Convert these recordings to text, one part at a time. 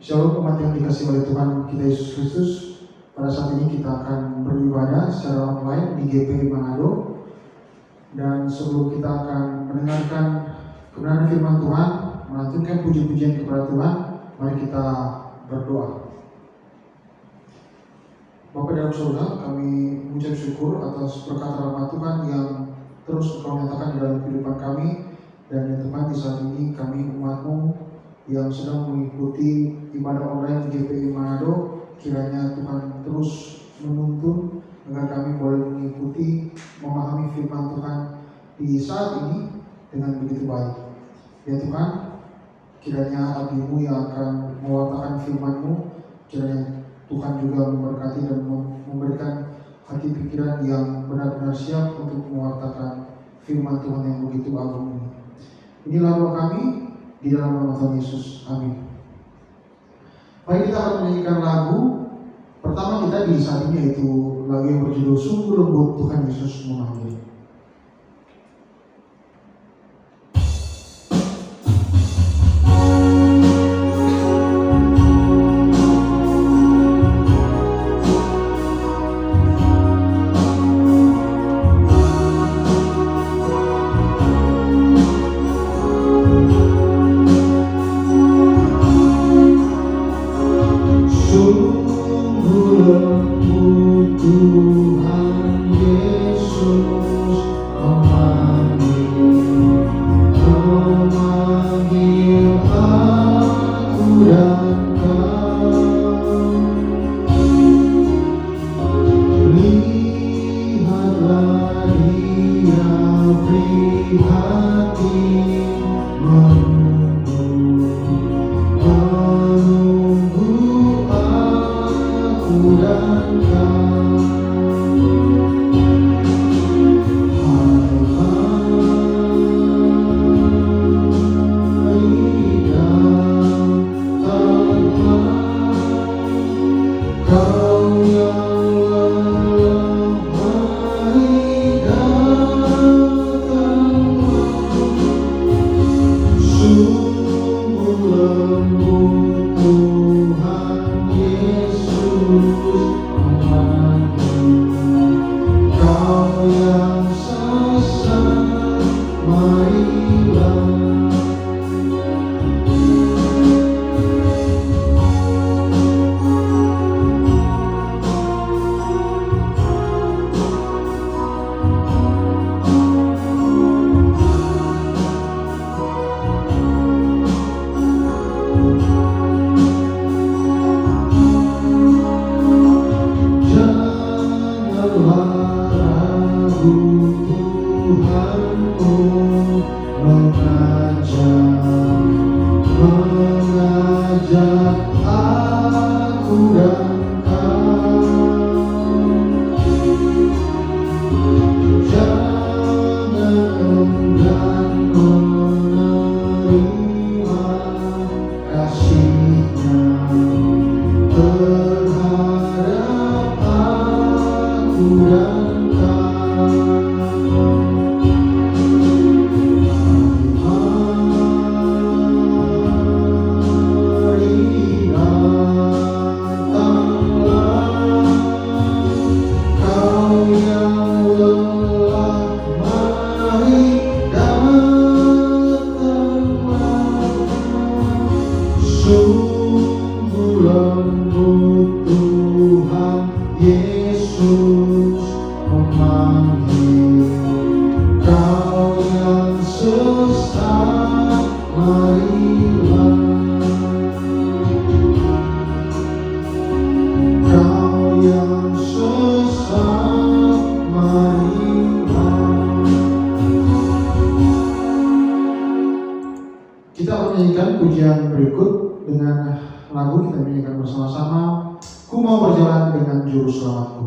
Shalom umat yang dikasihi oleh Tuhan kita Yesus Kristus. Pada saat ini kita akan beribadah secara online di GP Manado. Dan sebelum kita akan mendengarkan kebenaran firman Tuhan, melantunkan puji-pujian kepada Tuhan, mari kita berdoa. Bapa dalam surga, kami mengucap syukur atas berkat rahmat Tuhan yang terus Engkau nyatakan di dalam kehidupan kami. Dan ya Tuhan, di saat ini kami umat-Mu yang sedang mengikuti ibadah online di GPI Manado, kiranya Tuhan terus menuntun agar kami boleh mengikuti, memahami firman Tuhan di saat ini dengan begitu baik. Ya Tuhan, kiranya abdi-Mu yang akan mewartakan firman-Mu, kiranya Tuhan juga memberkati dan memberikan hati pikiran yang benar-benar siap untuk mewartakan firman Tuhan yang begitu agung ini. Inilah doa kami di dalam nama Tuhan Yesus. Amin. Baik, kita akan menyanyikan lagu pertama kita di saat ini, yaitu lagu yang berjudul Sungguh Lembut Tuhan Yesus Memanggil. Pujian berikut dengan lagu kita nyanyikan bersama-sama, Ku Mau Berjalan Dengan Juru Selamatku.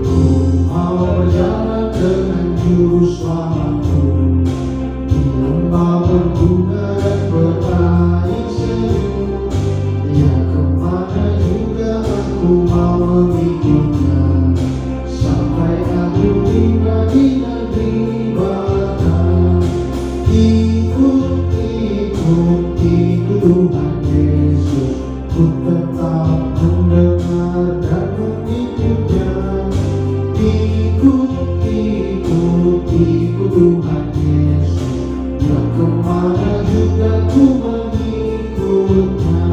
Ku mau berjalan dengan Juru Selamatku, di lembah berbunga dan berair sejuk. Dia kemana juga Tuhan Yesus, yang kemana juga ku mengikutnya.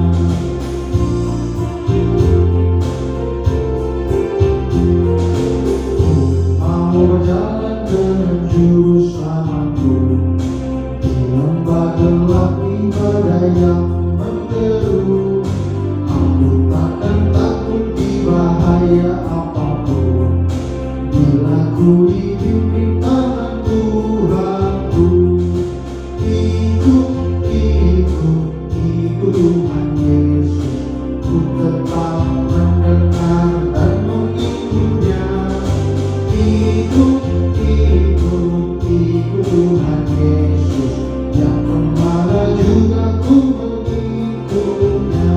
Mau berjalan dengan juru selamatku di lembah gelap di badai yang menderu. Aku takkan takut di bahaya apapun, bila ku dibimbing tangan Tuhanku. Ikut, ikut, ikut Tuhan Yesus, ku tetap mendengar dan mengikutnya. Ikut, ikut, ikut Tuhan Yesus, yang kemana juga ku mengikutnya.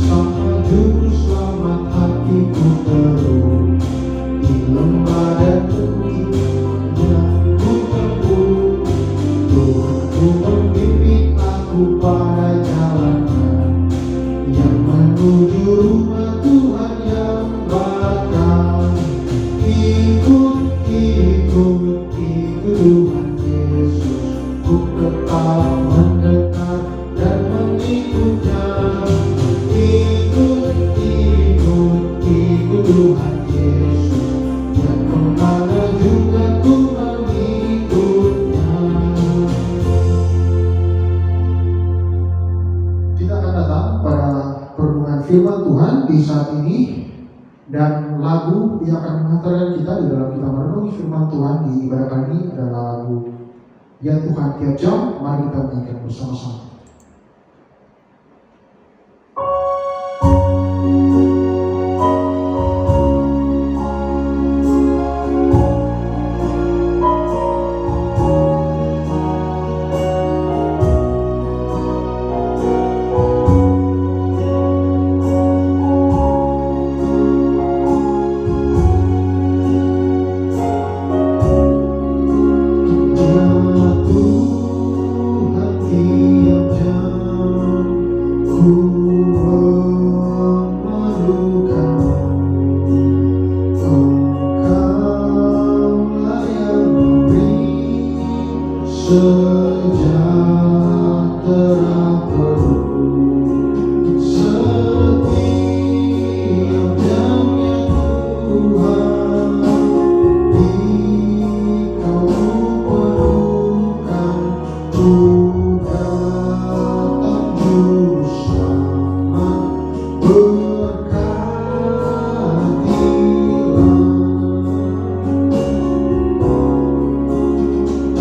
Sama juru selamat hatiku teruh, di lembah dan bukit yang ku tempuh. Tuhanku membimbing aku pada jalannya, yang menuju rumah Tuhan yang bakal. Ikut, ikut, ikut Tuhan Yesus, ku tetap mendekat dan mengikutnya. Ikut, ikut, ikut Tuhan Yesus, yang kemana juga ku mengikutnya. Kita akan datang pada perenungan firman Tuhan di saat ini, dan lagu yang akan mengantarkan kita di dalam kita merenungi firman Tuhan di ibadah kali ini adalah lagu Ya Tuhan Tiap Jam. Mari kita nyanyikan bersama-sama.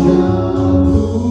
Jatuh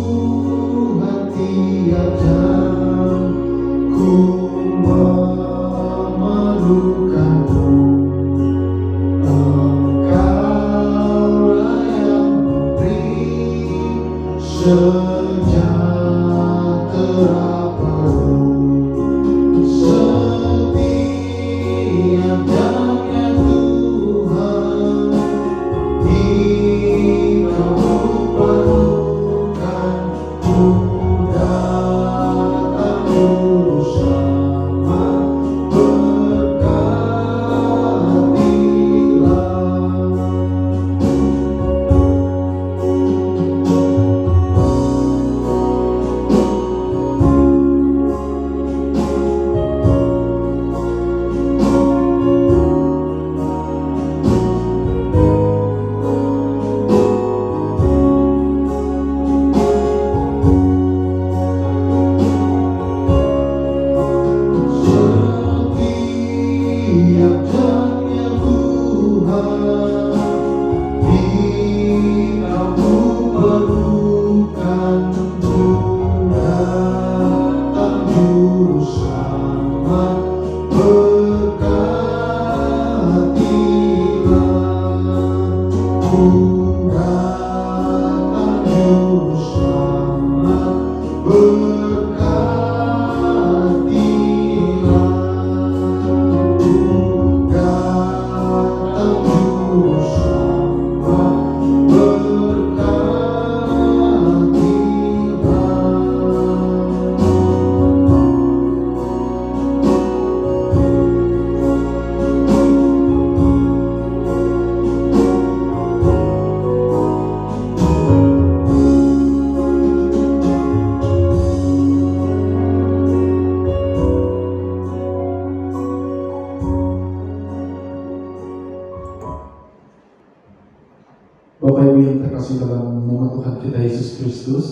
terkasih dalam nama Tuhan kita Yesus Kristus,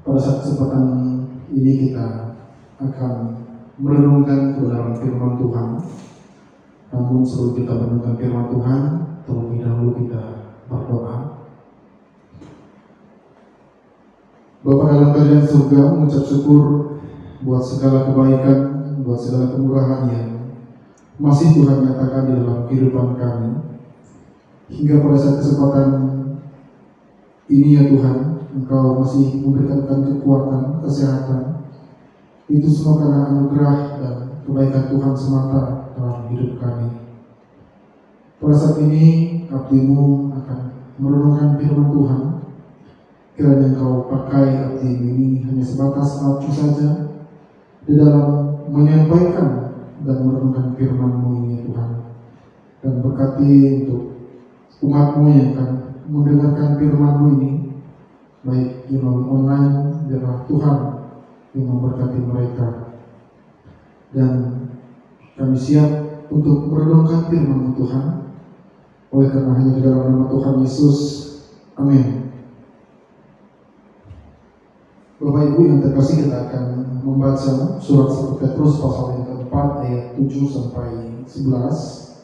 pada saat kesempatan ini kita akan merenungkan kebenaran firman Tuhan. Namun sebelum kita merenungkan firman Tuhan, terlebih dahulu kita berdoa. Bapa dalam kerajaan surga, mengucap syukur buat segala kebaikan, buat segala kemurahan yang masih Tuhan nyatakan di dalam kehidupan kami. Hingga pada saat kesempatan ini ya Tuhan, Engkau masih memberikan kekuatan, kesehatan. Itu semua karena anugerah dan kebaikan Tuhan semata dalam hidup kami. Pada saat ini abdi-Mu akan merenungkan firman Tuhan. Kiranya Engkau pakai abdi-Mu ini hanya sebatas alat saja di dalam menyampaikan dan merenungkan firman-Mu ini Tuhan. Dan berkati untuk umat-Mu yang akan mendengarkan firman-Mu ini, baik di melalui online, biarlah Tuhan yang memberkati mereka. Dan kami siap untuk merenungkan firman-Mu Tuhan, oleh karena hanya di dalam nama Tuhan Yesus. Amin. Bapak Ibu yang terkasih, kita akan membaca surat 1 Petrus pasal yang keempat ayat 7 sampai 11.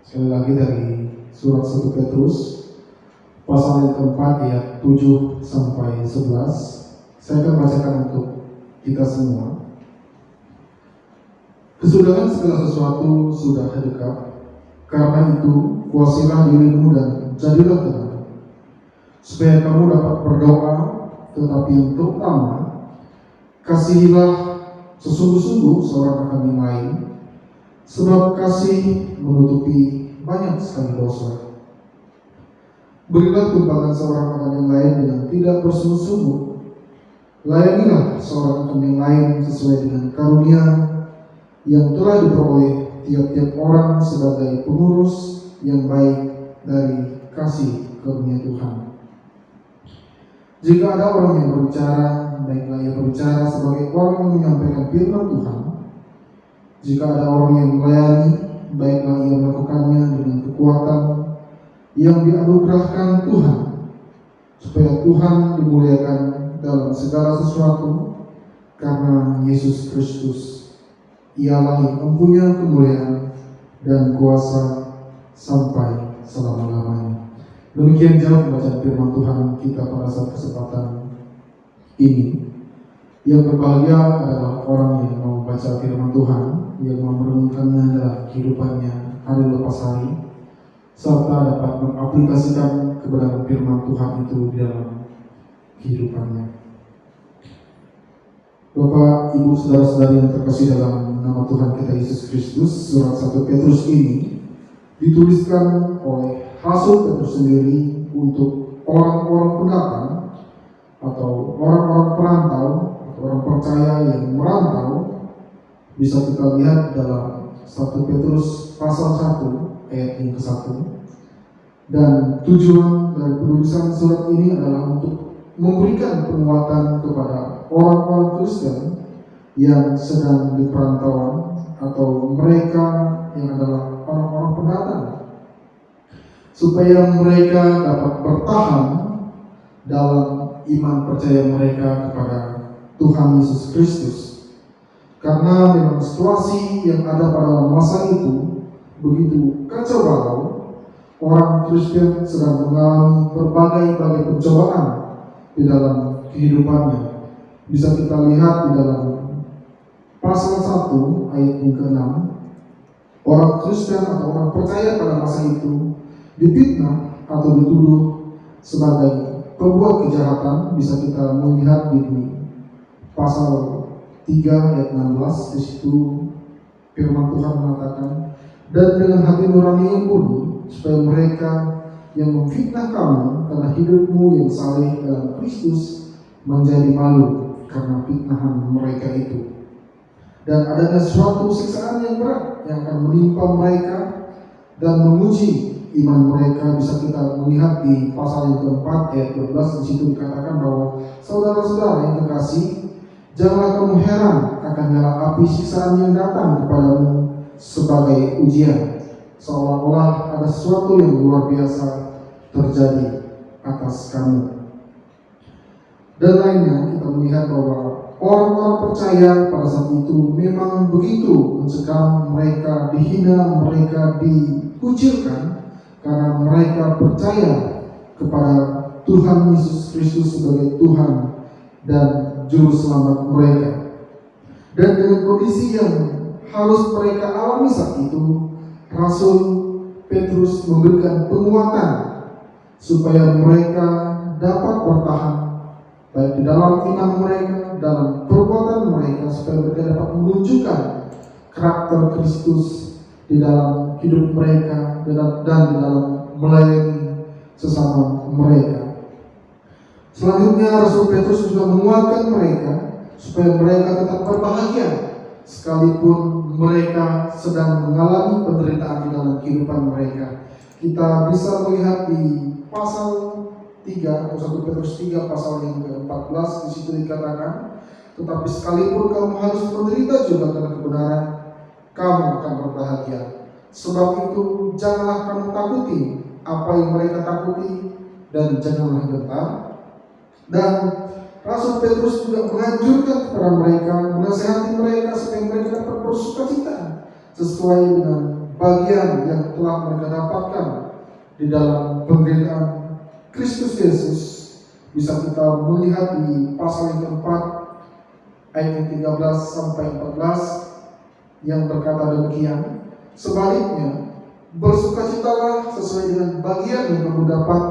Sekali lagi dari surat 1 Petrus pasal yang keempat ayat 7 sampai 11. Saya akan bacakan untuk kita semua. Kesudahan segala sesuatu sudah dekat. Karena itu kuasilah dirimu dan jadilah tenang, supaya kamu dapat berdoa. Tetapi yang terutama, kasihilah sesungguh-sungguh seorang akan yang lain, sebab kasih menutupi banyak sekali dosa. Berilah tumpangan seorang akan yang lain dengan tidak bersungguh-sungguh. Layanilah seorang akan yang lain sesuai dengan karunia yang telah diperoleh tiap-tiap orang sebagai pengurus yang baik dari kasih karunia Tuhan. Jika ada orang yang berbicara, baiklah ia berbicara sebagai orang yang menyampaikan firman Tuhan. Jika ada orang yang melayani, baiklah ia melakukannya dengan kekuatan yang dianugerahkan Tuhan, supaya Tuhan dimuliakan dalam segala sesuatu karena Yesus Kristus. Ialah yang mempunyai kemuliaan dan kuasa sampai selama-lamanya. Demikian jauh pembacaan firman Tuhan kita pada saat kesempatan ini. Yang berbahagia adalah orang yang mau membaca firman Tuhan, yang mau merenungkannya dalam kehidupannya hari lepas hari, serta dapat mengaplikasikan kebenaran firman Tuhan itu di dalam kehidupannya. Bapak, Ibu, saudara-saudari yang terkasih dalam nama Tuhan kita Yesus Kristus, surat 1 Petrus ini dituliskan oleh Rasul Petrus sendiri untuk orang-orang pendatang atau orang-orang perantau atau orang percaya yang merantau. Bisa kita lihat dalam 1 Petrus pasal 1 ayat yang ke-1. Dan tujuan dari penulisan surat ini adalah untuk memberikan penguatan kepada orang-orang Kristen yang sedang di perantauan atau mereka yang adalah orang-orang pendatang, supaya mereka dapat bertahan dalam iman percaya mereka kepada Tuhan Yesus Kristus. Karena memang situasi yang ada pada masa itu begitu kacau balau, orang Kristen sedang mengalami berbagai pencobaan di dalam kehidupannya. Bisa kita lihat di dalam pasal 1 ayat yang ke-6, orang Kristen atau orang percaya pada masa itu difitnah atau dituduh sebagai pembuat kejahatan. Bisa kita melihat di pasal 3 ayat 16, di situ firman Tuhan mengatakan, dan dengan hati nurani yang murni, supaya mereka yang memfitnah kamu karena hidupmu yang saleh dalam Kristus menjadi malu karena fitnahan mereka itu. Dan adanya suatu siksaan yang berat yang akan menimpa mereka dan menguji iman mereka. Bisa kita melihat di pasal yang keempat ayat 12, di situ dikatakan bahwa saudara-saudara yang terkasih, janganlah kamu heran akan nyala api siksaan yang datang kepadamu sebagai ujian, seolah-olah ada sesuatu yang luar biasa terjadi. atas kamu. Dan lainnya kita melihat bahwa orang-orang percaya pada saat itu memang begitu mencekam, mereka dihina, mereka dikucilkan karena mereka percaya kepada Tuhan Yesus Kristus sebagai Tuhan dan Juru Selamat mereka. Dan dengan kondisi yang harus mereka alami saat itu, Rasul Petrus memberikan penguatan supaya mereka dapat bertahan baik di dalam iman mereka, dalam perbuatan mereka, supaya mereka dapat menunjukkan karakter Kristus di dalam hidup mereka dan di dalam melayani sesama mereka. Selanjutnya Rasul Petrus juga menguatkan mereka supaya mereka tetap berbahagia sekalipun mereka sedang mengalami penderitaan di dalam kehidupan mereka. Kita bisa melihat di pasal 3 atau 1 Petrus 3 pasal yang ke-14, di situ dikatakan, tetapi sekalipun kamu harus menderita juga karena kebenaran, kamu akan berbahagia. Sebab itu janganlah kamu takuti apa yang mereka takuti, dan janganlah gentar. Dan Rasul Petrus juga menganjurkan kepada mereka, menasihati mereka supaya mereka dapat bersukacita sesuai dengan bagian yang telah mereka dapatkan di dalam penderitaan Kristus Yesus. Bisa kita melihat di pasal yang keempat ayat 13 sampai 14 yang berkata demikian, sebaliknya bersukacitalah sesuai dengan bagian yang kamu dapat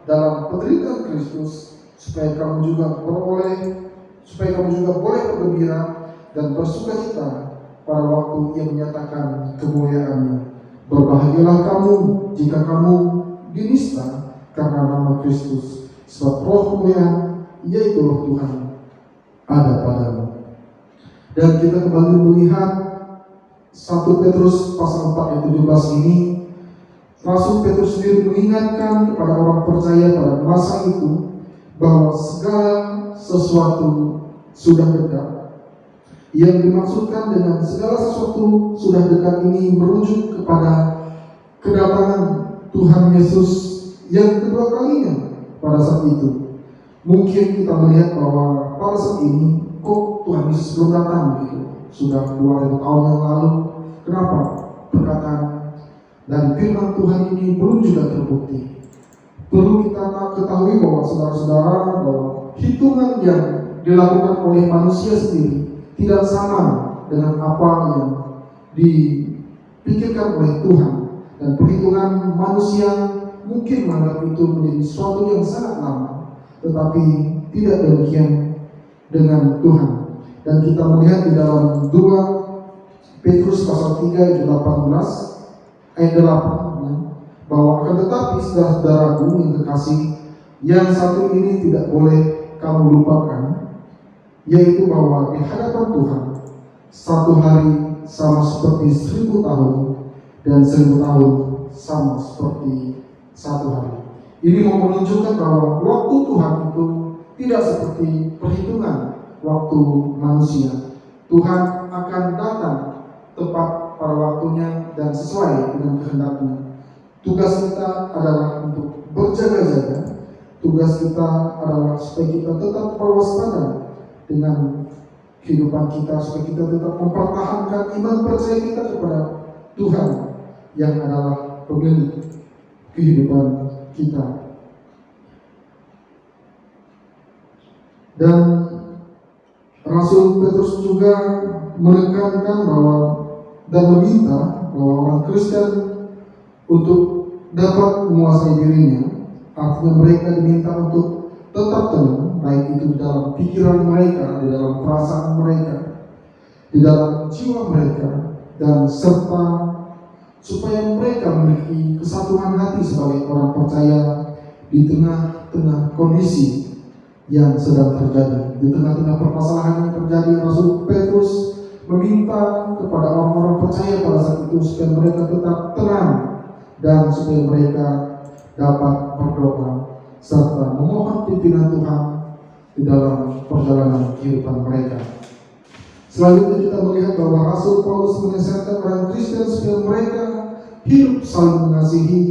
dalam penderitaan Kristus, supaya kamu juga boleh bergembira dan bersukacita pada waktu Ia menyatakan kemuliaannya. Berbahagialah kamu jika kamu dinista karena nama Kristus, sebab roh kemuliaan, yaitu roh Tuhan, ada padamu. Dan kita kembali melihat 1 Petrus pasal 4 ayat 17 ini. Rasul Petrus sendiri mengingatkan kepada orang percaya pada masa itu bahwa segala sesuatu sudah dekat. Yang dimaksudkan dengan segala sesuatu sudah dekat ini merujuk kepada kedatangan Tuhan Yesus yang kedua kalinya pada saat itu. Mungkin kita melihat bahwa pada saat ini kok Tuhan Yesus belum datang begitu. Sudah 2000 tahun yang lalu. Kenapa? Perkataan dari firman Tuhan ini belum juga terbukti. Perlu kita ketahui bahwa saudara-saudara, bahwa hitungan yang dilakukan oleh manusia sendiri tidak sama dengan apa yang dipikirkan oleh Tuhan. Dan perhitungan manusia mungkin menganggap itu menjadi sesuatu yang sangat lama, tetapi tidak demikian dengan Tuhan. Dan kita melihat di dalam 2 Petrus pasal 3 ayat 18 ayat 8 bahwa akan tetapi saudara-saudaraku yang kekasih, yang satu ini tidak boleh kamu lupakan, yaitu bahwa di hadapan Tuhan satu hari sama seperti 1000 tahun, dan 1000 tahun sama seperti satu hari. Ini mau menunjukkan bahwa waktu Tuhan itu tidak seperti perhitungan waktu manusia. Tuhan akan datang tepat pada waktunya dan sesuai dengan kehendaknya. Tugas kita adalah untuk berjaga-jaga. Tugas kita adalah supaya kita tetap berwaspada dengan kehidupan kita, supaya kita tetap mempertahankan iman percaya kita kepada Tuhan yang adalah pemilik kehidupan kita. Dan Rasul Petrus juga menekankan bahwa dan meminta bahwa orang Kristen untuk dapat menguasai dirinya. Artinya mereka diminta untuk tetap tenang, baik itu di dalam pikiran mereka, di dalam perasaan mereka, di dalam jiwa mereka, dan serta supaya mereka memiliki kesatuan hati sebagai orang percaya di tengah-tengah kondisi yang sedang terjadi, di tengah-tengah permasalahan yang terjadi. Rasul Petrus meminta kepada orang-orang percaya pada saat itu supaya mereka tetap tenang dan supaya mereka dapat berdoa serta memohon pimpinan Tuhan di dalam perjalanan kehidupan mereka. Selanjutnya kita melihat bahwa Rasul Paulus menasihatkan orang Kristen supaya mereka hidup saling mengasihi,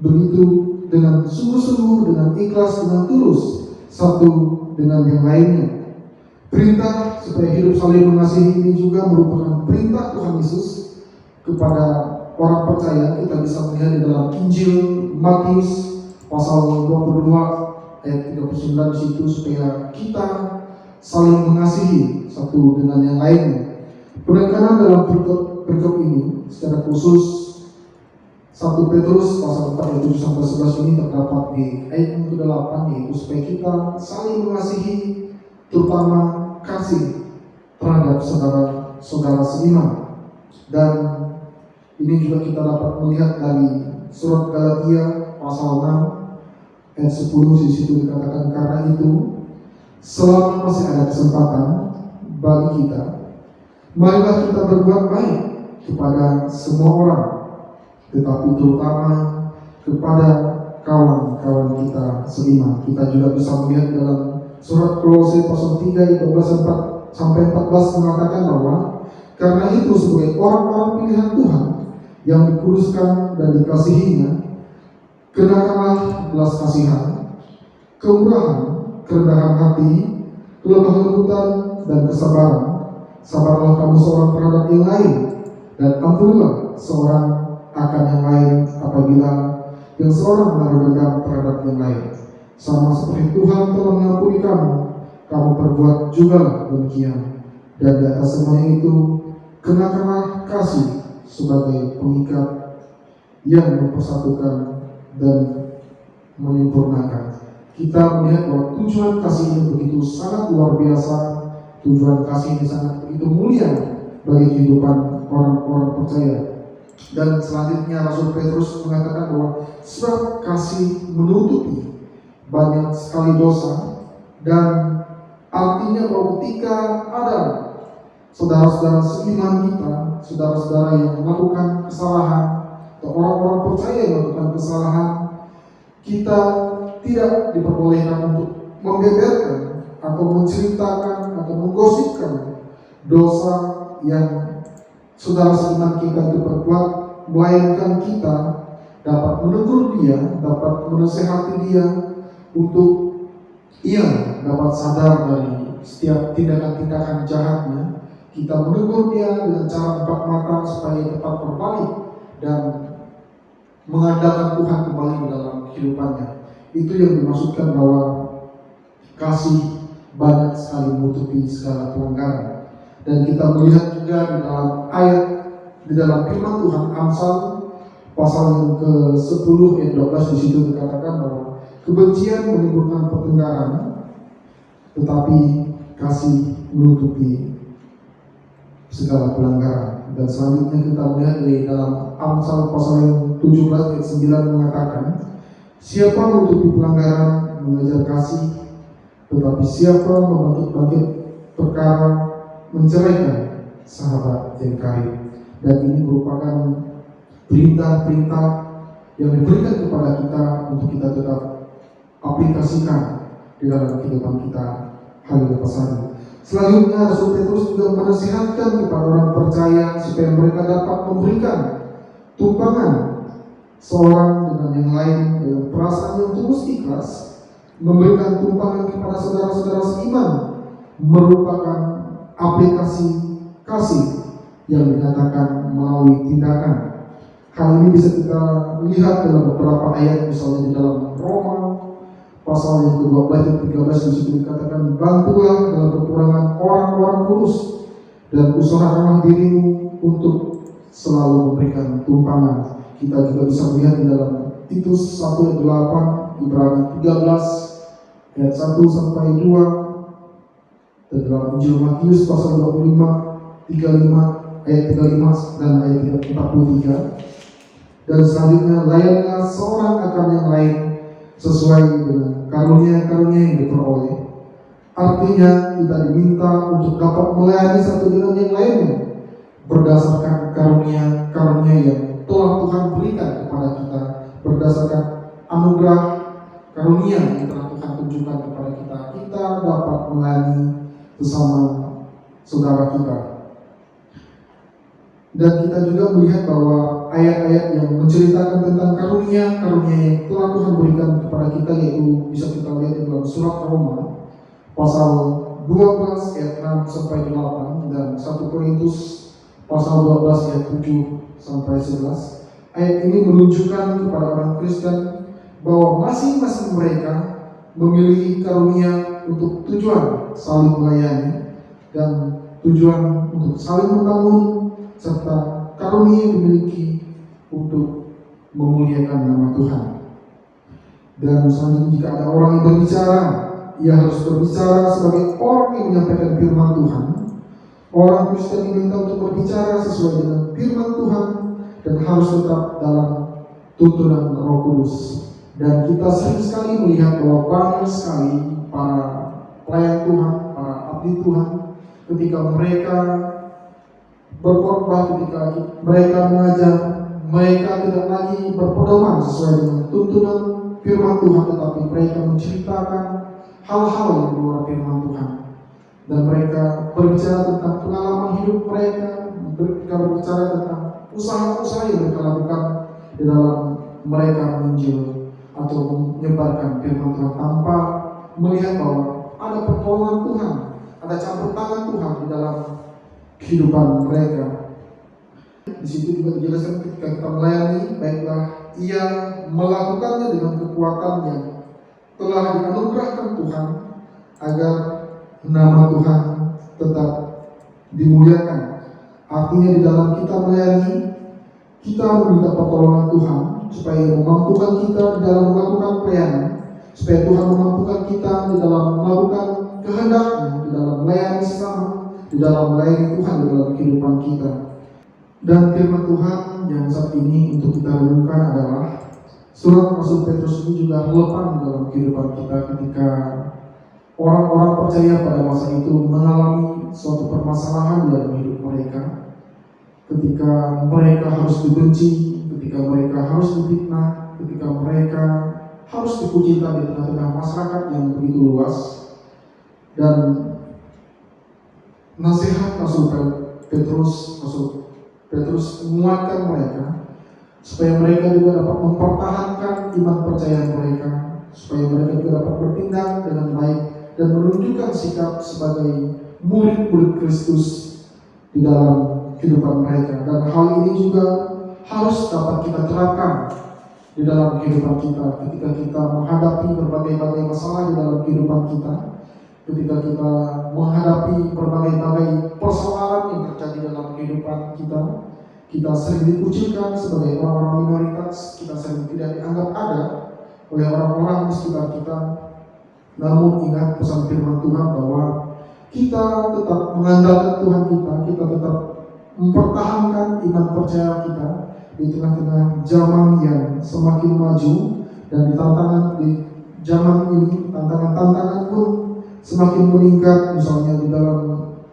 begitu dengan sungguh-sungguh, dengan ikhlas, dengan tulus satu dengan yang lainnya. Perintah supaya hidup saling mengasihi ini juga merupakan perintah Tuhan Yesus kepada orang percaya. Kita bisa melihat di dalam Injil Matius pasal 22 ayat 39 di situ, supaya kita saling mengasihi satu dengan yang lainnya. Penekanan dalam perikop ini secara khusus 1 Petrus pasal 4 ayat 7 sampai 11 ini terdapat di ayat yang ke-8, yaitu supaya kita saling mengasihi, terutama kasih terhadap saudara-saudara seiman. Dan ini juga kita dapat melihat dari surat Galatia pasal 6 ayat 10, di situ dikatakan, karena itu selama masih ada kesempatan bagi kita, marilah kita berbuat baik kepada semua orang, tetapi terutama kepada kawan-kawan kita seiman. Kita juga bisa melihat dalam surat Kolose pasal 3 ayat 12 sampai 14 mengatakan bahwa karena itu sebagai orang-orang pilihan Tuhan yang dikuduskan dan dikasihinya, kenakanlah belas kasihan, kemurahan, kerendahan hati, kelemah lembutan, dan kesabaran. Sabarlah kamu seorang terhadap yang lain, dan ampunilah seorang akan yang lain apabila yang seorang menaruh dendam terhadap yang lain. Sama seperti Tuhan telah mengampuni kamu, kamu perbuat juga demikian. Dan di atas semua itu, kenakanlah kasih sebagai pengikat yang mempersatukan dan menyempurnakan. Kita melihat bahwa tujuan kasih ini begitu sangat luar biasa. Tujuan kasih ini sangat begitu mulia bagi kehidupan orang-orang percaya. Dan selanjutnya Rasul Petrus mengatakan bahwa sebab kasih menutupi banyak sekali dosa, dan artinya bahwa ketika ada saudara-saudara seiman kita, saudara-saudara yang melakukan kesalahan, atau orang-orang percaya yang melakukan kesalahan, kita tidak diperbolehkan untuk membeberkan atau menceritakan atau menggosipkan dosa yang saudara seiman kita itu berbuat, melainkan kita dapat menegur dia, dapat menasehati dia untuk ia dapat sadar dari setiap tindakan-tindakan jahatnya. Kita menegur dia dengan cara empat mata supaya tetap berbalik dan mengandalkan Tuhan kembali dalam kehidupannya. Itu yang dimaksudkan bahwa kasih banyak sekali menutupi segala pelanggaran. Dan kita melihat juga di dalam ayat, di dalam firman Tuhan Amsal pasal yang ke-10 ayat 12, di situ dikatakan bahwa kebencian menimbulkan pertengkaran, tetapi kasih menutupi segala pelanggaran. Dan selanjutnya kita melihat di dalam Amsal pasal yang 17 ayat 9 mengatakan, siapa menutupi pelanggaran mengejar kasih, tetapi siapa membangkit-bangkit perkara menceraikan sahabat yang karib. Dan ini merupakan perintah-perintah yang diberikan kepada kita untuk kita tetap aplikasikan di dalam kehidupan kita hari lepas hari. Selanjutnya Rasul Petrus juga menasihatkan kepada orang percaya supaya mereka dapat memberikan tumpangan seorang dengan yang lain dengan perasaan yang tulus ikhlas. Memberikan tumpangan kepada saudara-saudara seiman merupakan aplikasi kasih yang dinyatakan melalui tindakan. Hal ini bisa kita lihat dalam beberapa ayat, misalnya di dalam Roma pasal yang ke-12 dan 13, di situ dikatakan, bantulah dalam kekurangan orang-orang kudus dan usahakanlah dirimu untuk selalu memberikan tumpangan. Kita juga bisa melihat di dalam Titus 1 ayat 8, Ibrani 13 ayat 1 sampai 2, dan dalam Injil Matius pasal 25, 35 ayat 35 dan ayat 43. Dan selanjutnya, layanilah seorang akan yang lain sesuai dengan karunia-karunia yang diperoleh. Artinya kita diminta untuk dapat melayani satu dengan yang lainnya berdasarkan karunia-karunia yang telah Tuhan berikan kepada kita, berdasarkan anugerah karunia yang telah Tuhan tunjukkan kepada kita. Kita dapat melayani sesama saudara kita. Dan kita juga melihat bahwa ayat-ayat yang menceritakan tentang karunia-karunia yang telah Tuhan berikan kepada kita, yaitu bisa kita lihat di dalam surat Roma pasal 12 ayat 6 sampai 8 dan 1 Korintus pasal 12 ayat 7 sampai 11. Ayat ini menunjukkan kepada orang Kristen bahwa masing-masing mereka memiliki karunia untuk tujuan saling melayani dan tujuan untuk saling membangun, serta karunia yang dimiliki untuk memuliakan nama Tuhan. Dan selanjutnya, jika ada orang yang berbicara, ia harus berbicara sebagai orang yang menyampaikan firman Tuhan. Orang Kristen diminta untuk berbicara sesuai dengan firman Tuhan dan harus tetap dalam tuntunan Roh Kudus. Dan kita sering sekali melihat bahwa banyak sekali para pelayan Tuhan, para abdi Tuhan, ketika mereka berkhotbah, ketika mereka mengajar, mereka tidak lagi berpedoman sesuai dengan tuntunan firman Tuhan, tetapi mereka menceritakan hal-hal yang di luar firman Tuhan. Dan mereka berbicara tentang pengalaman hidup mereka, mereka berbicara tentang usaha-usaha yang mereka lakukan di dalam mereka menginjil atau menyebarkan firman Tuhan tanpa melihat bahwa ada pertolongan Tuhan, ada campur tangan Tuhan di dalam kehidupan mereka. Di situ juga dijelaskan ketika kita melayani, baiklah ia melakukannya dengan kekuatan yang telah dianugerahkan Tuhan agar nama Tuhan tetap dimuliakan. Artinya di dalam kita melayani, kita meminta pertolongan Tuhan supaya memampukan kita di dalam melakukan pelayanan, supaya Tuhan memampukan kita di dalam melakukan kehendak-Nya, di dalam melayani sesama, di dalam melayani Tuhan di dalam kehidupan kita. Dan firman Tuhan yang saat ini untuk kita renungkan adalah surat Rasul Petrus ini juga relevan dalam kehidupan kita ketika orang-orang percaya pada masa itu mengalami suatu permasalahan dalam hidup mereka, ketika mereka harus dibenci, ketika mereka harus difitnah, ketika mereka harus dikucilkan di tengah-tengah masyarakat yang begitu luas. Dan nasihat Rasul Petrus menguatkan mereka supaya mereka juga dapat mempertahankan iman percaya mereka, supaya mereka juga dapat bertindak dengan baik dan menunjukkan sikap sebagai murid-murid Kristus di dalam kehidupan mereka. Dan hal ini juga harus dapat kita terapkan di dalam kehidupan kita ketika kita menghadapi berbagai-bagai masalah di dalam kehidupan kita, ketika kita menghadapi berbagai-bagai persoalan yang terjadi dalam kehidupan kita. Kita sering dikucilkan sebagai orang-orang minoritas, kita sering tidak dianggap ada oleh orang-orang di sekitar kita. Namun ingat pesan firman Tuhan bahwa kita tetap mengandalkan Tuhan kita tetap mempertahankan iman percaya kita di tengah-tengah zaman yang semakin maju, dan di zaman ini tantangan-tantangan pun semakin meningkat, misalnya di dalam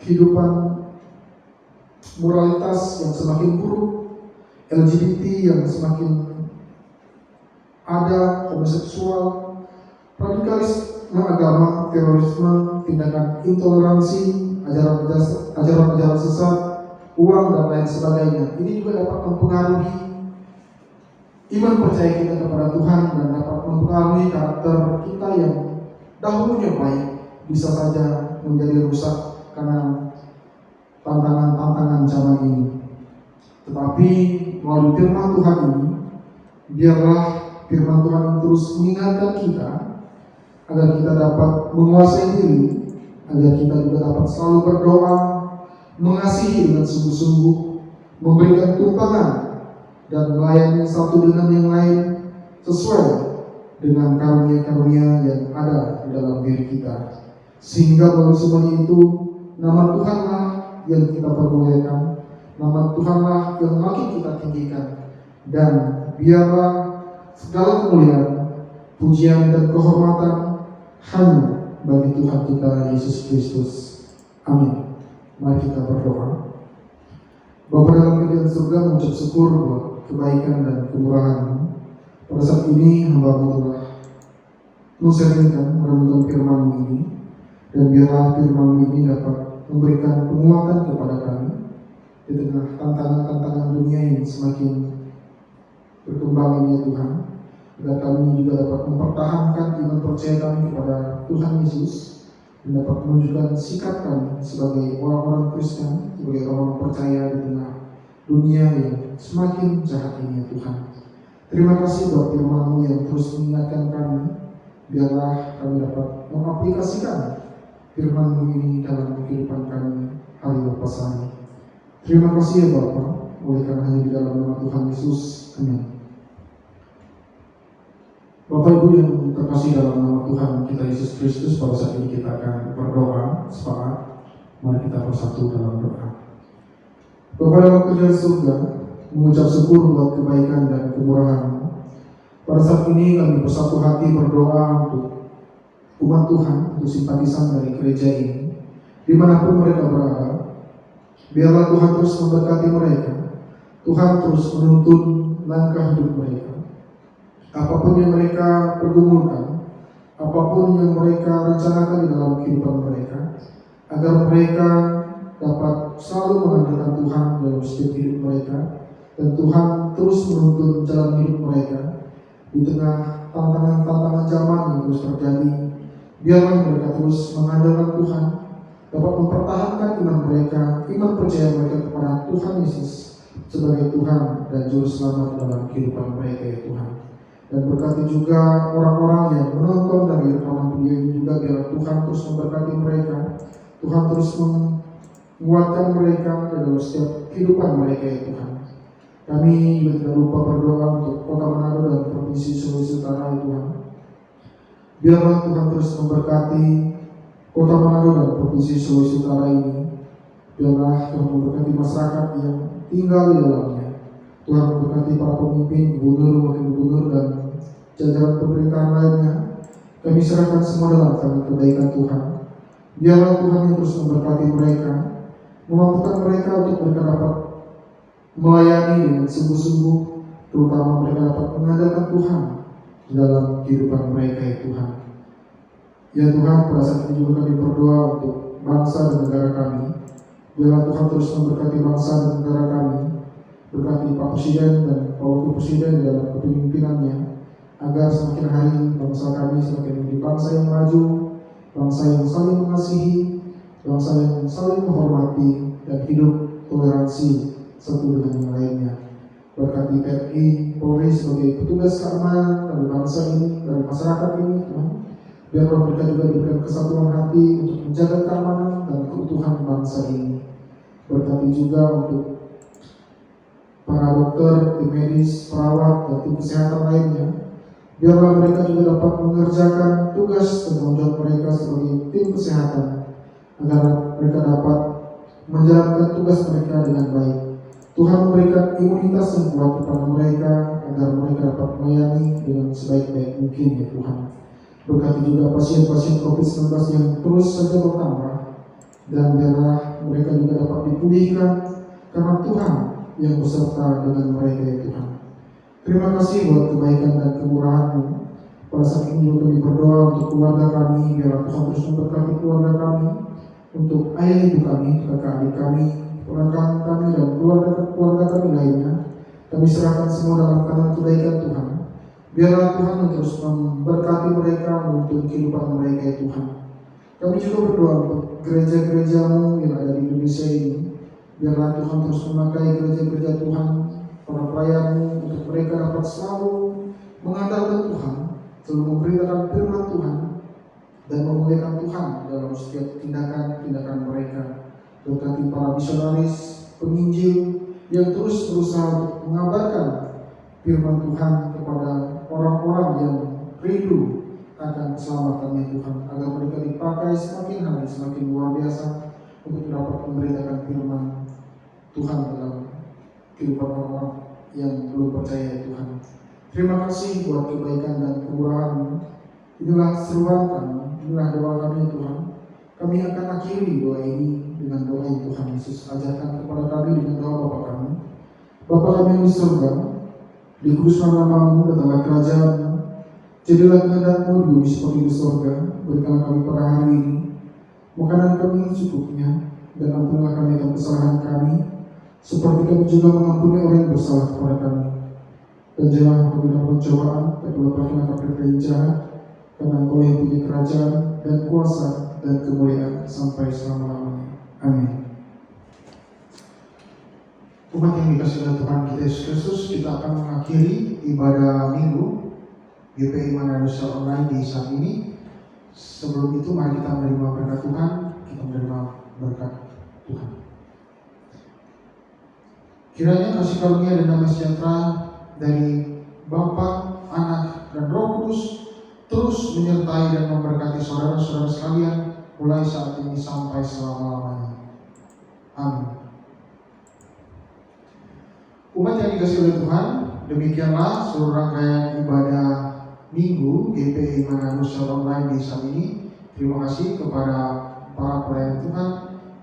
kehidupan moralitas yang semakin buruk, LGBT yang semakin ada, homoseksual, radikalisme agama, terorisme, tindakan intoleransi, ajaran-ajaran sesat, uang dan lain sebagainya. Ini juga dapat mempengaruhi iman percaya kita kepada Tuhan dan dapat mempengaruhi karakter kita yang dahulunya baik bisa saja menjadi rusak karena tantangan-tantangan zaman ini. Tetapi melalui firman Tuhan ini, biarlah firman Tuhan ini terus mengingatkan kita agar kita dapat menguasai diri, agar kita juga dapat selalu berdoa, mengasihi dengan sungguh-sungguh, memberikan tumpangan dan melayani satu dengan yang lain sesuai dengan karunia-karunia yang ada di dalam diri kita, sehingga melalui semuanya itu nama Tuhanlah yang kita permuliakan, nama Tuhanlah yang makin kita tinggikan, dan biarlah segala kemuliaan, pujian dan kehormatan hanya bagi Tuhan kita Yesus Kristus. Amin. Mari kita berdoa. Bapa dalam kerajaan surga, mengucap syukur buat kebaikan dan kemurahan-Mu. Pada saat ini hamba-Mu telah menceritakan merenungkan firman-Mu ini, dan biarlah firman-Mu ini dapat memberikan penguatan kepada kami di tengah tantangan-tantangan dunia yang semakin berkembang ini ya Tuhan, agar kami juga dapat mempertahankan iman percaya kami kepada Tuhan Yesus dan dapat menunjukkan sikap kami sebagai orang-orang Kristen, sebagai orang percaya di tengah dunia yang semakin jahat ini ya Tuhan. Terima kasih buat firman-Mu yang terus mengingatkan kami, biarlah kami dapat mengaplikasikan firman-Mu ini dalam kehidupan kami hari lepas hari. Terima kasih ya Bapa, oleh karena hanya di dalam nama Tuhan Yesus. Amin. Bapak Ibu yang terkasih dalam nama Tuhan kita Yesus Kristus, pada saat ini kita akan berdoa. Sepakat, mari kita bersatu dalam doa. Bapa dalam kerajaan surga, mengucap syukur buat kebaikan dan kemurahan-Mu. Pada saat ini kami bersatu hati berdoa untuk umat Tuhan, untuk simpatisan dari gereja ini, dimanapun mereka berada. Biarlah Tuhan terus memberkati mereka, Tuhan terus menuntun langkah hidup mereka. Apapun yang mereka pergumulkan, apapun yang mereka rencanakan di dalam kehidupan mereka, agar mereka dapat selalu mengandalkan Tuhan dalam setiap hidup mereka, dan Tuhan terus menuntun jalan hidup mereka di tengah tantangan-tantangan zaman yang terus terjadi. Biarlah mereka terus mengandalkan Tuhan, dapat mempertahankan iman mereka, iman percaya mereka kepada Tuhan Yesus sebagai Tuhan dan Juru Selamat dalam kehidupan mereka ya Tuhan. Dan berkati juga orang-orang yang menonton dari rekaman video ini juga, biar Tuhan terus memberkati mereka, Tuhan terus menguatkan mereka dalam setiap kehidupan mereka ya Tuhan. Kami juga tidak lupa berdoa untuk Kota Manado dan Provinsi Sulawesi Utara ya Tuhan. Biarlah Tuhan terus memberkati Kota Manado dan Provinsi Sulawesi Utara ini. Biarlah Tuhan memberkati masyarakat yang tinggal di dalamnya. Tuhan memberkati para pemimpin, gubernur, wakil gubernur, dan jajaran pemerintahan lainnya. Kami serahkan semua dalam tangan kebaikan Tuhan. Biarlah Tuhan yang terus memberkati mereka, memampukan mereka untuk mereka dapat melayani dengan sungguh-sungguh, terutama mereka dapat mengandalkan Tuhan di dalam kehidupan mereka ya Tuhan. Ya Tuhan, pada saat ini juga kami berdoa untuk bangsa dan negara kami. Biarlah Tuhan terus memberkati bangsa dan negara kami, berkati Pak Presiden dan Pak Wakil Presiden dalam kepemimpinannya, agar semakin hari bangsa kami semakin menjadi bangsa yang maju, bangsa yang saling mengasihi, bangsa yang saling menghormati dan hidup toleransi satu dengan yang lainnya. Berkati TNI, Polri sebagai petugas keamanan dari bangsa ini, dari masyarakat ini Tuhan. Biarlah mereka juga diberikan kesatuan hati untuk menjaga keamanan dan keutuhan bangsa ini. Berkati juga untuk para dokter, tim medis, perawat, dan tim kesehatan lainnya. Biarlah mereka juga dapat mengerjakan tugas dan tanggung jawab mereka sebagai tim kesehatan, agar mereka dapat menjalankan tugas mereka dengan baik. Tuhan memberikan imunitas yang kuat kepada mereka, agar mereka dapat melayani dengan sebaik-baik mungkin ya Tuhan. Berkati juga pasien-pasien COVID-19 yang terus saja bertambah, dan biarlah mereka juga dapat dipulihkan karena Tuhan yang beserta dengan mereka ya Tuhan. Terima kasih buat kebaikan dan kemurahan-Mu. Pada saat ini juga kami berdoa untuk keluarga kami, biarlah Tuhan terus memberkati keluarga kami, untuk ayah ibu kami, kakak adik kami, ponakan kami, dan keluarga kami lainnya. Kami serahkan semua dalam tangan kebaikan Tuhan. Biarlah Tuhan yang terus memberkati mereka, menuntun kehidupan mereka ya Tuhan. Kami juga berdoa untuk gereja-gereja-Mu yang ada di Indonesia ini. Biarlah Tuhan terus memakai gereja-gereja Tuhan, para pelayan-Mu, untuk mereka dapat selalu mengandalkan Tuhan, selalu memberitakan firman Tuhan, dan memuliakan Tuhan dalam setiap tindakan-tindakan mereka. Berkati para misionaris, penginjil yang terus berusaha untuk mengabarkan firman Tuhan kepada orang-orang yang rindu akan keselamatannya Tuhan, agar mereka dipakai semakin hari semakin luar biasa untuk dapat memberitakan firman Tuhan dalam kehidupan orang-orang yang belum percaya Tuhan. Terima kasih buat kebaikan dan kemurahan-Mu. Inilah seruan kami, inilah doa kami Tuhan. Kami akan akhiri doa ini dengan doa yang Tuhan Yesus ajarkan kepada kami dengan doa Bapa kami. Bapa kami yang di surga, dikuduskanlah nama-Mu, datanglah kerajaan-Mu, jadilah kehendak-Mu di bumi seperti di surga. Berikanlah kami pada hari ini makanan kami yang cukupnya, dan ampunilah kami akan kesalahan kami, seperti kami juga mengampuni orang yang bersalah kepada kami. dan jangan kami dalam pencobaan, tapi lepaskan kami dari jahat, karena Engkau yang punya kerajaan dan kuasa dan kemuliaan sampai selama-lamanya. Amin. Umat yang dikasihi oleh Tuhan kita Yesus Kristus, kita akan mengakhiri ibadah minggu GPI Manusia Online di saat ini. Sebelum itu mari kita menerima berkat Tuhan, kita menerima berkat Tuhan. Kiranya kasih karunia dan damai sejahtera dari Bapa, Anak, dan Roh Kudus terus menyertai dan memberkati saudara-saudara sekalian mulai saat ini sampai selama-lamanya. Amin. Umat yang dikasihi oleh Tuhan, demikianlah seluruh rangkaian ibadah Minggu GPI Manusia Online di saat ini. Terima kasih kepada para pelayan Tuhan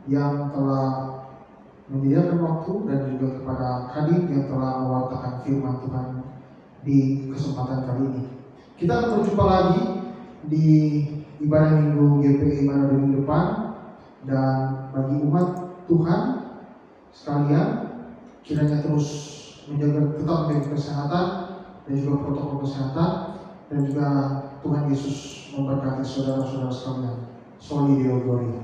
yang telah menyediakan waktu dan juga kepada Kadin yang telah mewartakan firman Tuhan di kesempatan kali ini. Kita akan berjumpa lagi di ibadah Minggu GPI Manusia minggu depan, dan bagi umat Tuhan sekalian, kiranya terus tetap menjaga kesehatan dan juga protokol kesehatan, dan juga Tuhan Yesus memberkati saudara-saudara sekalian. Soli Deo Gloria.